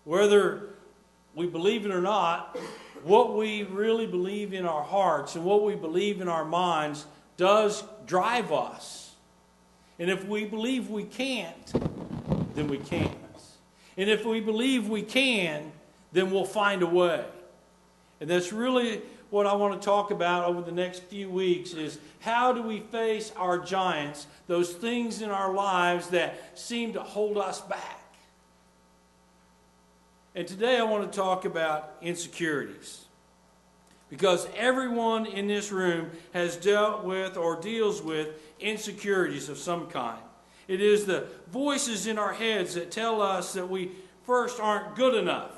Whether we believe it or not, what we really believe in our hearts and what we believe in our minds does drive us. And if we believe we can't, then we can't. And if we believe we can, then we'll find a way. And that's really what I want to talk about over the next few weeks is how do we face our giants, those things in our lives that seem to hold us back. And today I want to talk about insecurities. Because everyone in this room has dealt with or deals with insecurities of some kind. It is the voices in our heads that tell us that we first aren't good enough.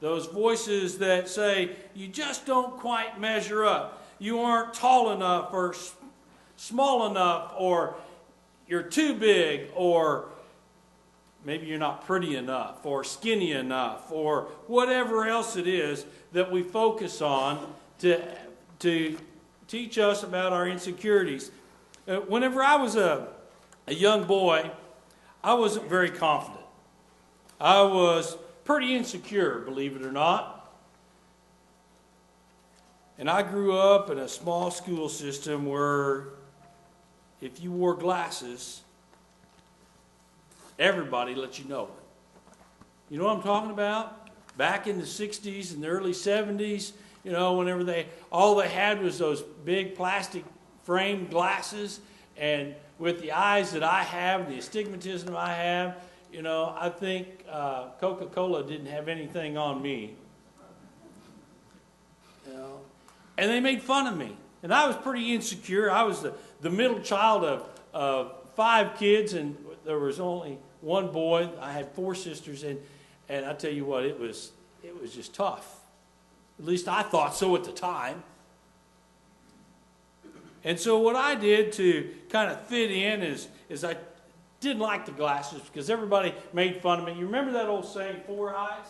Those voices that say, you just don't quite measure up. You aren't tall enough or small enough, or you're too big, or maybe you're not pretty enough, or skinny enough, or whatever else it is that we focus on to teach us about our insecurities. Whenever I was a young boy, I wasn't very confident. I was pretty insecure, believe it or not. And I grew up in a small school system where if you wore glasses, everybody let you know it. You know what I'm talking about? Back in the 60s and the early 70s, whenever all they had was those big plastic framed glasses, and with the eyes that I have, the astigmatism I have, I think Coca-Cola didn't have anything on me. And they made fun of me. And I was pretty insecure. I was the middle child of 5 kids, and there was only one boy. I had 4 sisters, and I tell you what, it was just tough. At least I thought so at the time. And so what I did to kind of fit in is I didn't like the glasses because everybody made fun of me. You remember that old saying, 4 eyes?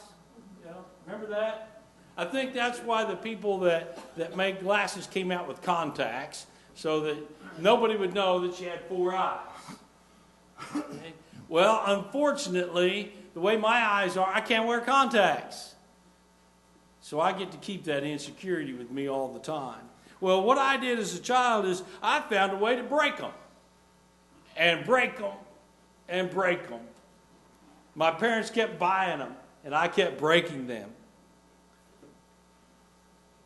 Remember that? I think that's why the people that make glasses came out with contacts, so that nobody would know that you had 4 eyes. Okay? Well, unfortunately, the way my eyes are, I can't wear contacts. So I get to keep that insecurity with me all the time. Well, what I did as a child is I found a way to break them. And break them. And break them. My parents kept buying them, and I kept breaking them.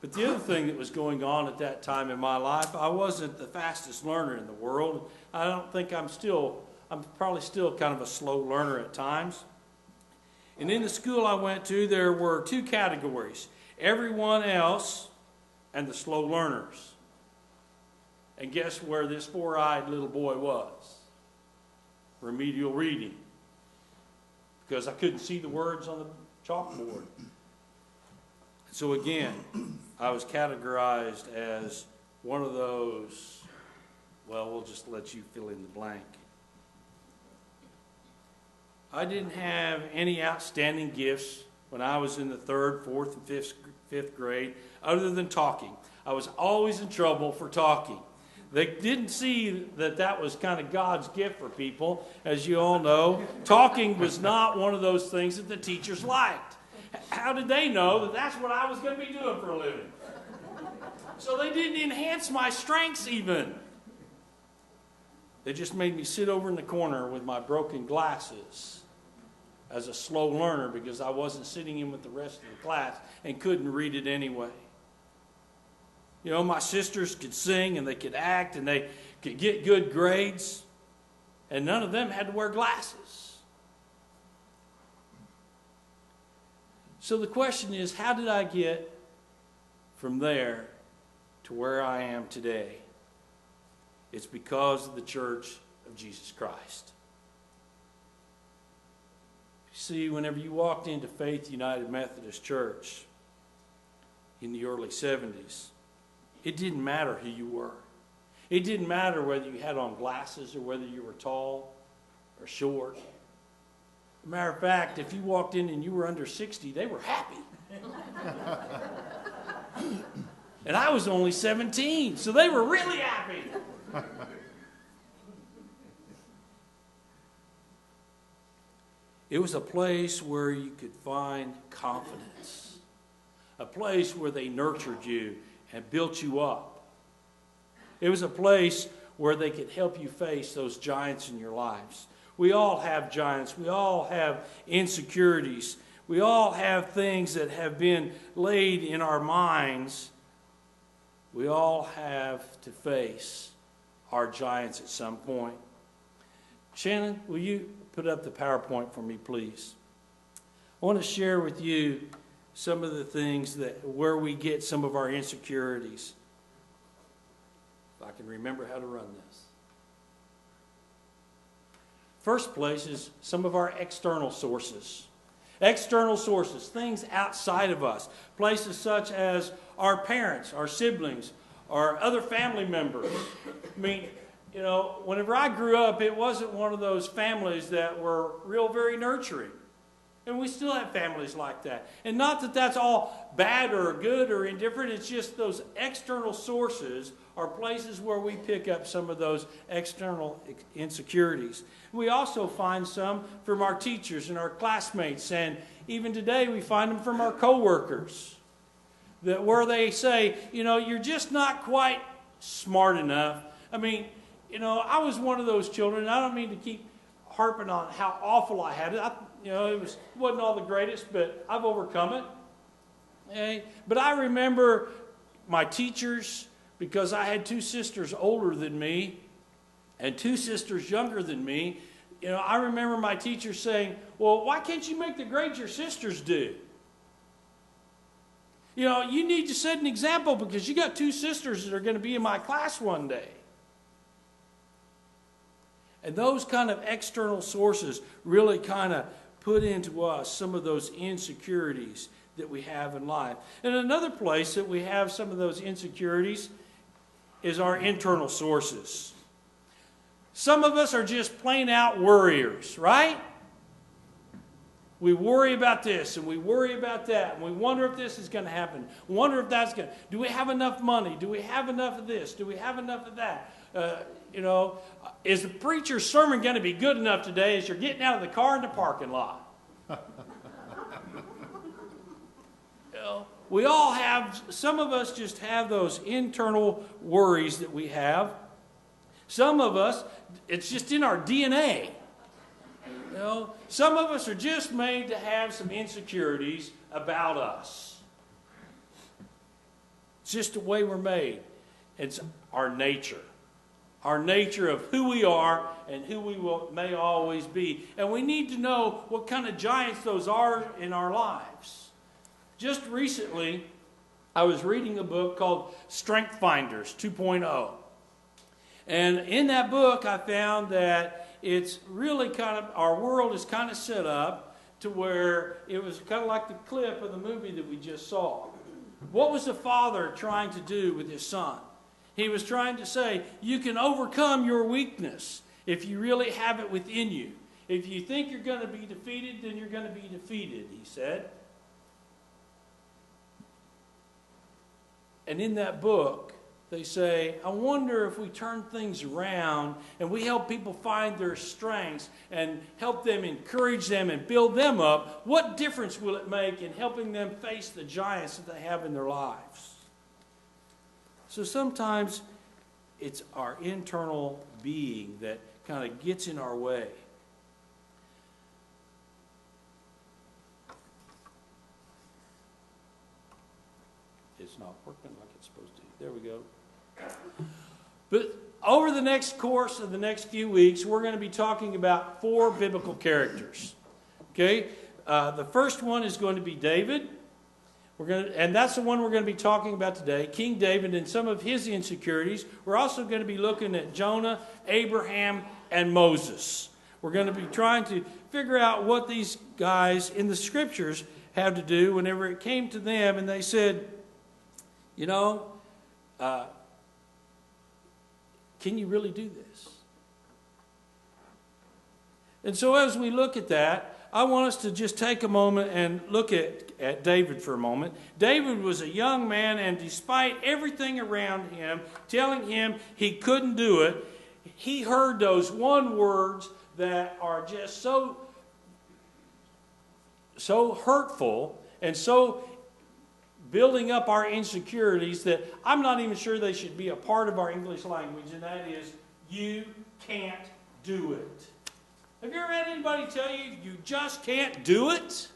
But the other thing that was going on at that time in my life, I wasn't the fastest learner in the world. I don't think I'm probably still kind of a slow learner at times. And in the school I went to, there were 2 categories. Everyone else and the slow learners. And guess where this 4-eyed little boy was? Remedial reading. Because I couldn't see the words on the chalkboard. So again, I was categorized as one of those, well, we'll just let you fill in the blank. I didn't have any outstanding gifts when I was in the 3rd, 4th, and 5th grade, other than talking. I was always in trouble for talking. They didn't see that was kind of God's gift for people. As you all know, talking was not one of those things that the teachers liked. How did they know that that's what I was going to be doing for a living? So they didn't enhance my strengths even. They just made me sit over in the corner with my broken glasses as a slow learner because I wasn't sitting in with the rest of the class and couldn't read it anyway. My sisters could sing and they could act and they could get good grades, and none of them had to wear glasses. So the question is, how did I get from there to where I am today? It's because of the Church of Jesus Christ. See, whenever you walked into Faith United Methodist Church in the early 70s, it didn't matter who you were. It didn't matter whether you had on glasses or whether you were tall or short. As a matter of fact, if you walked in and you were under 60, they were happy. And I was only 17, so they were really happy. It was a place where you could find confidence. A place where they nurtured you and built you up. It was a place where they could help you face those giants in your lives. We all have giants. We all have insecurities. We all have things that have been laid in our minds. We all have to face our giants at some point. Shannon, will you put up the PowerPoint for me, please? I want to share with you some of the things where we get some of our insecurities. If I can remember how to run this. First place is some of our external sources. External sources, things outside of us. Places such as our parents, our siblings, our other family members. I mean, you know, whenever I grew up, it wasn't one of those families that were very nurturing. And we still have families like that. And not that that's all bad or good or indifferent. It's just those external sources are places where we pick up some of those external insecurities. We also find some from our teachers and our classmates. And even today we find them from our coworkers. That where they say, you know, you're just not quite smart enough. I mean, you know, I was one of those children. I don't mean to keep harping on how awful I had it. It wasn't all the greatest, but I've overcome it. Okay? But I remember my teachers, because I had two sisters older than me and two sisters younger than me. You know, I remember my teacher saying, well, why can't you make the grades your sisters do? You know, you need to set an example because you got two sisters that are going to be in my class one day. And those kind of external sources really kind of put into us some of those insecurities that we have in life. And another place that we have some of those insecurities is our internal sources. Some of us are just plain out worriers, right? We worry about this and we worry about that and we wonder if this is going to happen. Wonder if that's going to... Do we have enough money? Do we have enough of this? Do we have enough of that? Is the preacher's sermon going to be good enough today as you're getting out of the car in the parking lot? We all have, some of us just have those internal worries that we have. Some of us, it's just in our DNA. Some of us are just made to have some insecurities about us. It's just the way we're made. It's our nature. Our nature of who we are and who we may always be. And we need to know what kind of giants those are in our lives. Just recently, I was reading a book called Strength Finders 2.0. And in that book, I found that it's really kind of, our world is kind of set up to where it was kind of like the clip of the movie that we just saw. What was the father trying to do with his son? He was trying to say, you can overcome your weakness if you really have it within you. If you think you're going to be defeated, then you're going to be defeated, he said. And in that book, they say, I wonder if we turn things around and we help people find their strengths and help them, encourage them, and build them up, what difference will it make in helping them face the giants that they have in their lives? So sometimes it's our internal being that kind of gets in our way. It's not working like it's supposed to. There we go. But over the next course of the next few weeks, we're going to be talking about 4 biblical characters. Okay? The first one is going to be David. And that's the one we're going to be talking about today, King David and some of his insecurities. We're also going to be looking at Jonah, Abraham, and Moses. We're going to be trying to figure out what these guys in the scriptures have to do whenever it came to them and they said, can you really do this? And so as we look at that, I want us to just take a moment and look at David for a moment. David was a young man, and despite everything around him telling him he couldn't do it, he heard those one words that are just so so hurtful and so building up our insecurities that I'm not even sure they should be a part of our English language, and that is, you can't do it. Have you ever had anybody tell you you just can't do it?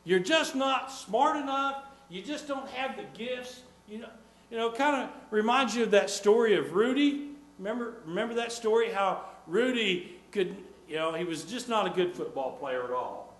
You're just not smart enough. You just don't have the gifts. You know, kind of reminds you of that story of Rudy. Remember that story? How Rudy could, he was just not a good football player at all.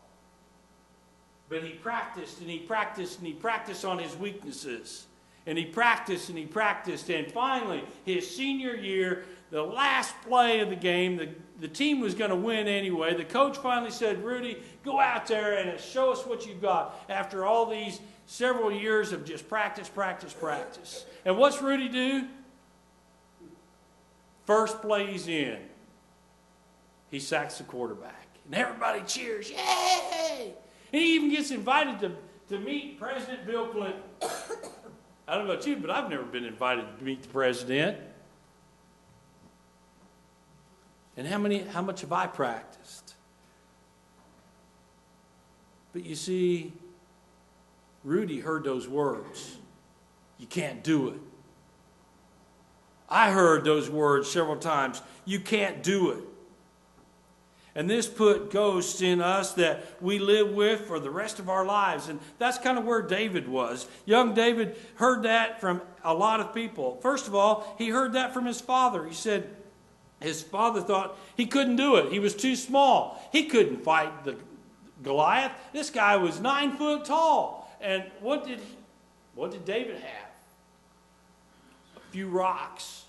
But he practiced and he practiced and he practiced on his weaknesses. And he practiced and he practiced. And finally, his senior year, the last play of the game, the team was going to win anyway. The coach finally said, Rudy, go out there and show us what you've got after all these several years of just practice, practice, practice. And what's Rudy do? First play he's in, he sacks the quarterback. And everybody cheers, yay! And he even gets invited to meet President Bill Clinton. I don't know about you, but I've never been invited to meet the president. And how much have I practiced? But you see, Rudy heard those words. You can't do it. I heard those words several times. You can't do it. And this put ghosts in us that we live with for the rest of our lives. And that's kind of where David was. Young David heard that from a lot of people. First of all, he heard that from his father. He said his father thought he couldn't do it. He was too small. He couldn't fight the Goliath. This guy was 9 foot tall. And what did David have? A few rocks.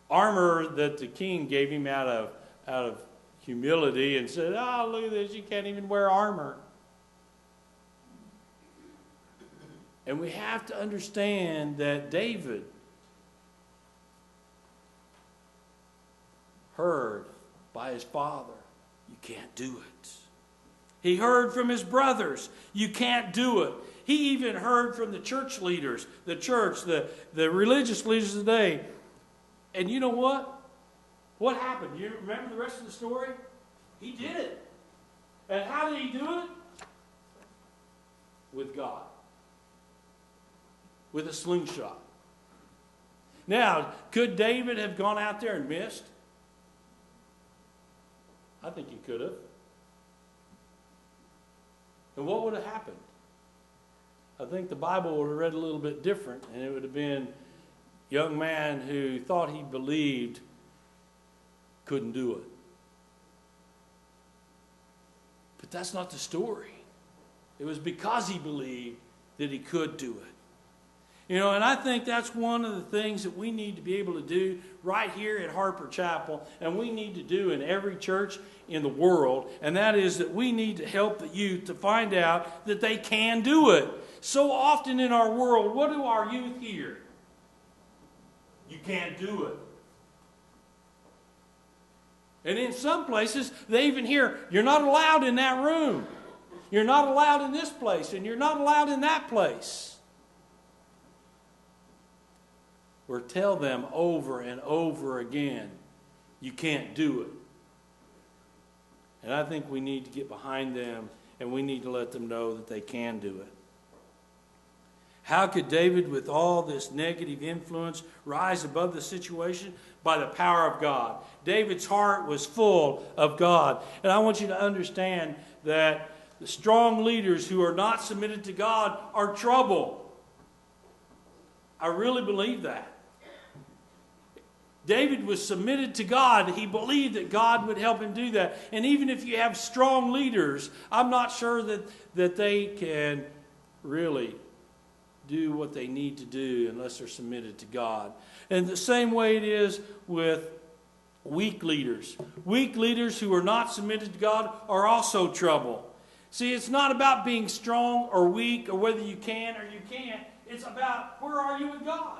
Armor that the king gave him out of humility and said, oh, look at this, you can't even wear armor. And we have to understand that David heard by his father, you can't do it. He heard from his brothers, you can't do it. He even heard from the church leaders, the religious leaders of the day. And you know what? What happened? You remember the rest of the story? He did it. And how did he do it? With God. With a slingshot. Now, could David have gone out there and missed? I think he could have. And what would have happened? I think the Bible would have read a little bit different, and it would have been young man who thought he believed couldn't do it. But that's not the story. It was because he believed that he could do it. And I think that's one of the things that we need to be able to do right here at Harper Chapel, and we need to do in every church in the world, and that is that we need to help the youth to find out that they can do it. So often in our world, what do our youth hear? You can't do it. And in some places, they even hear, you're not allowed in that room. You're not allowed in this place, and you're not allowed in that place. Or tell them over and over again, you can't do it. And I think we need to get behind them, and we need to let them know that they can do it. How could David, with all this negative influence, rise above the situation? By the power of God. David's heart was full of God. And I want you to understand that the strong leaders who are not submitted to God are trouble. I really believe that. David was submitted to God. He believed that God would help him do that. And even if you have strong leaders, I'm not sure that they can really do what they need to do unless they're submitted to God. And the same way it is with weak leaders. Weak leaders who are not submitted to God are also trouble. See, it's not about being strong or weak or whether you can or you can't. It's about where are you with God?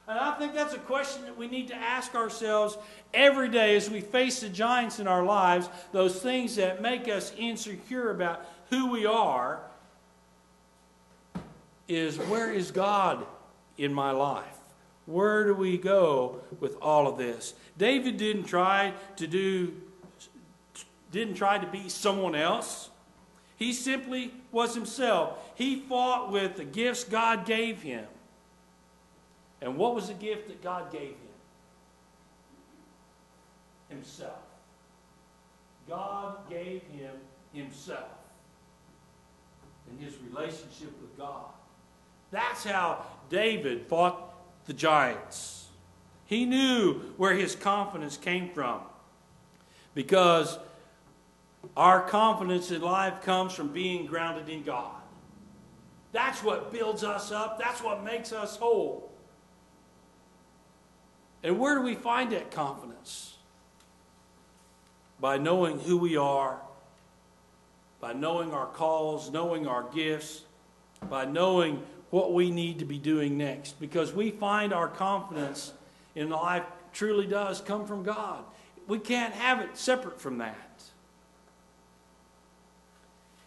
And I think that's a question that we need to ask ourselves every day as we face the giants in our lives, those things that make us insecure about who we are, is where is God in my life? Where do we go with all of this? David didn't try to do didn't try to be someone else. He simply was himself. He fought with the gifts God gave him. And what was the gift that God gave him? Himself. God gave him himself and his relationship with God. That's how David fought the giants. He knew where his confidence came from, because our confidence in life comes from being grounded in God. That's what builds us up. That's what makes us whole. And where do we find that confidence? By knowing who we are, by knowing our calls, knowing our gifts, by knowing what we need to be doing next. Because we find our confidence in life truly does come from God. We can't have it separate from that.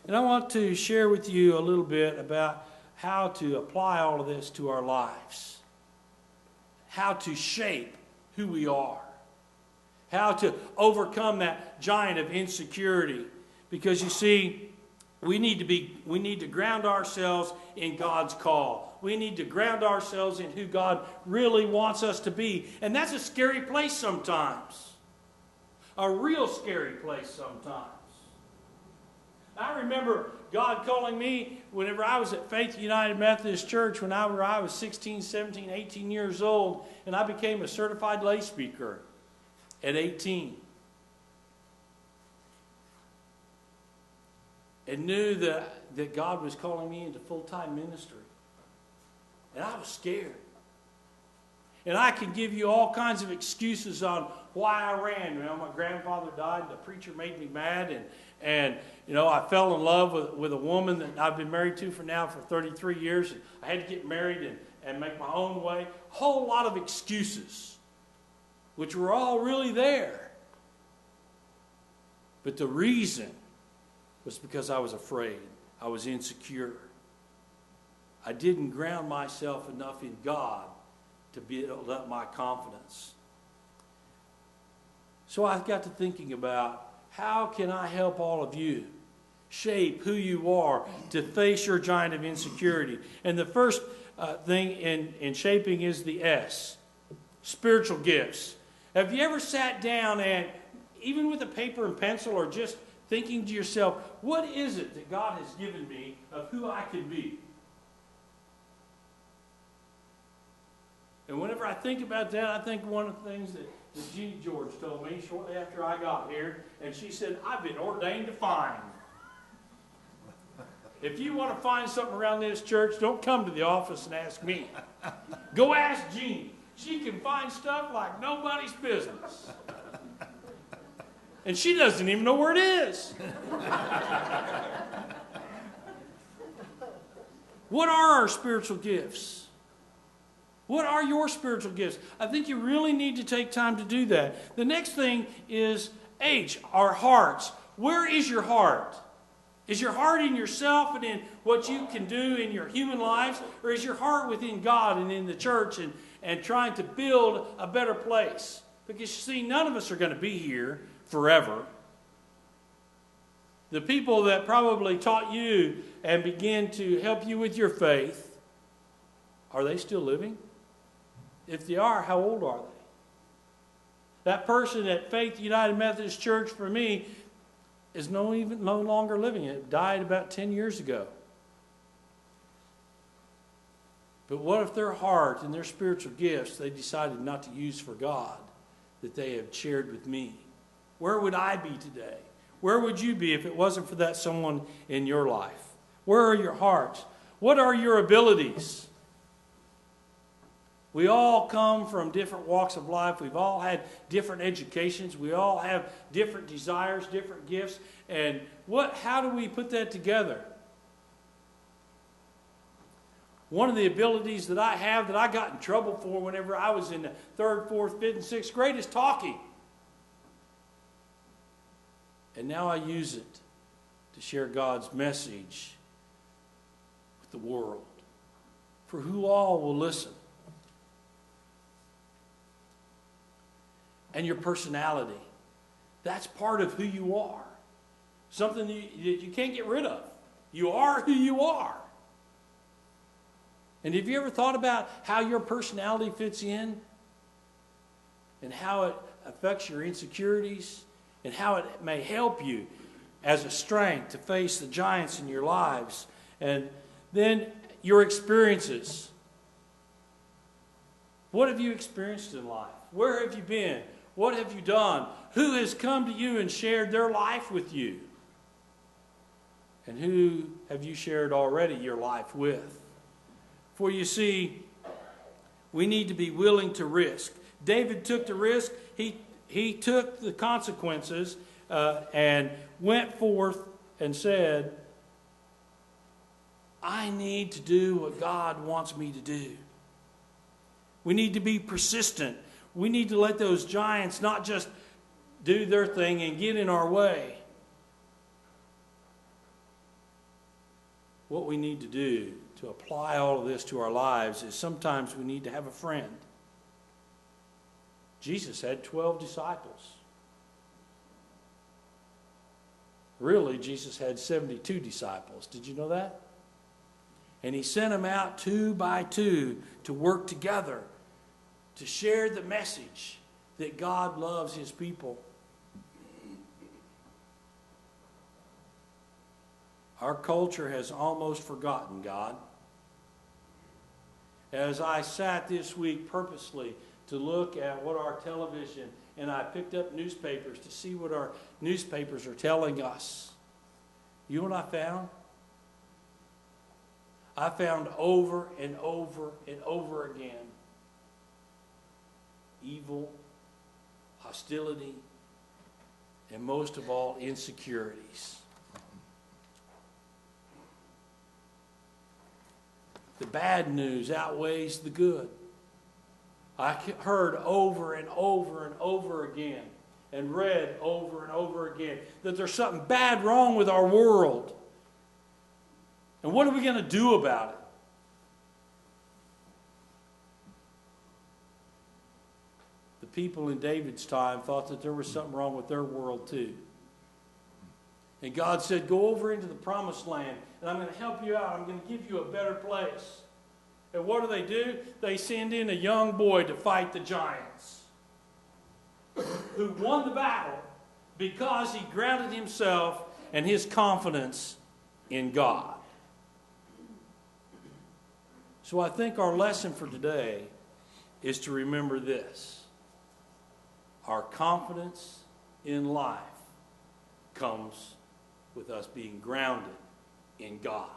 And I want to share with you a little bit about how to apply all of this to our lives. How to shape who we are. How to overcome that giant of insecurity. Because you see, we need to ground ourselves in God's call. We need to ground ourselves in who God really wants us to be. And that's a scary place sometimes. A real scary place sometimes. I remember God calling me whenever I was at Faith United Methodist Church when I was 16, 17, 18 years old, and I became a certified lay speaker at 18. And knew that God was calling me into full-time ministry. And I was scared. And I could give you all kinds of excuses on why I ran. You know, my grandfather died, and the preacher made me mad, and you know, I fell in love with a woman that I've been married to for 33 years. And I had to get married and make my own way. A whole lot of excuses, which were all really there. But the reason was because I was afraid. I was insecure. I didn't ground myself enough in God to build up my confidence. So I got to thinking about, how can I help all of you shape who you are to face your giant of insecurity? And the first thing in shaping is the S, spiritual gifts. Have you ever sat down and, even with a paper and pencil, or just thinking to yourself, what is it that God has given me of who I can be? And whenever I think about that, I think one of the things that Jeannie George told me shortly after I got here, and she said, I've been ordained to find. If you want to find something around this church, don't come to the office and ask me. Go ask Jeannie. She can find stuff like nobody's business. And she doesn't even know where it is. What are our spiritual gifts? What are your spiritual gifts? I think you really need to take time to do that. The next thing is H, our hearts. Where is your heart? Is your heart in yourself and in what you can do in your human lives? Or is your heart within God and in the church and trying to build a better place? Because you see, none of us are going to be here forever. The people that probably taught you and began to help you with your faith, are they still living? If they are, how old are they? That person at Faith United Methodist Church for me is no longer living. It died about 10 years ago. But what if their heart and their spiritual gifts they decided not to use for God, that they have shared with me? Where would I be today? Where would you be if it wasn't for that someone in your life? Where are your hearts? What are your abilities? We all come from different walks of life. We've all had different educations. We all have different desires, different gifts. And how do we put that together? One of the abilities that I have that I got in trouble for whenever I was in the 3rd, 4th, 5th, and 6th grade is talking. And now I use it to share God's message with the world, for who all will listen. And your personality. That's part of who you are. Something that you can't get rid of. You are who you are. And have you ever thought about how your personality fits in? And how it affects your insecurities? And how it may help you as a strength to face the giants in your lives? And then your experiences. What have you experienced in life? Where have you been? What have you done? Who has come to you and shared their life with you? And who have you shared already your life with? For you see, we need to be willing to risk. David took the risk. He took the consequences and went forth and said, I need to do what God wants me to do. We need to be persistent. We need to let those giants not just do their thing and get in our way. What we need to do to apply all of this to our lives is sometimes we need to have a friend. Jesus had 12 disciples. Really, Jesus had 72 disciples. Did you know that? And he sent them out 2 by 2 to work together, to share the message that God loves his people. Our culture has almost forgotten God. As I sat this week purposely to look at what our television, and I picked up newspapers to see what our newspapers are telling us. You know what I found? I found over and over and over again evil, hostility, and most of all, insecurities. The bad news outweighs the good. I heard over and over and over again and read over and over again that there's something bad wrong with our world. And what are we going to do about it? The people in David's time thought that there was something wrong with their world too. And God said, go over into the promised land, and I'm going to help you out. I'm going to give you a better place. And what do? They send in a young boy to fight the giants, who won the battle because he grounded himself and his confidence in God. So I think our lesson for today is to remember this. Our confidence in life comes with us being grounded in God.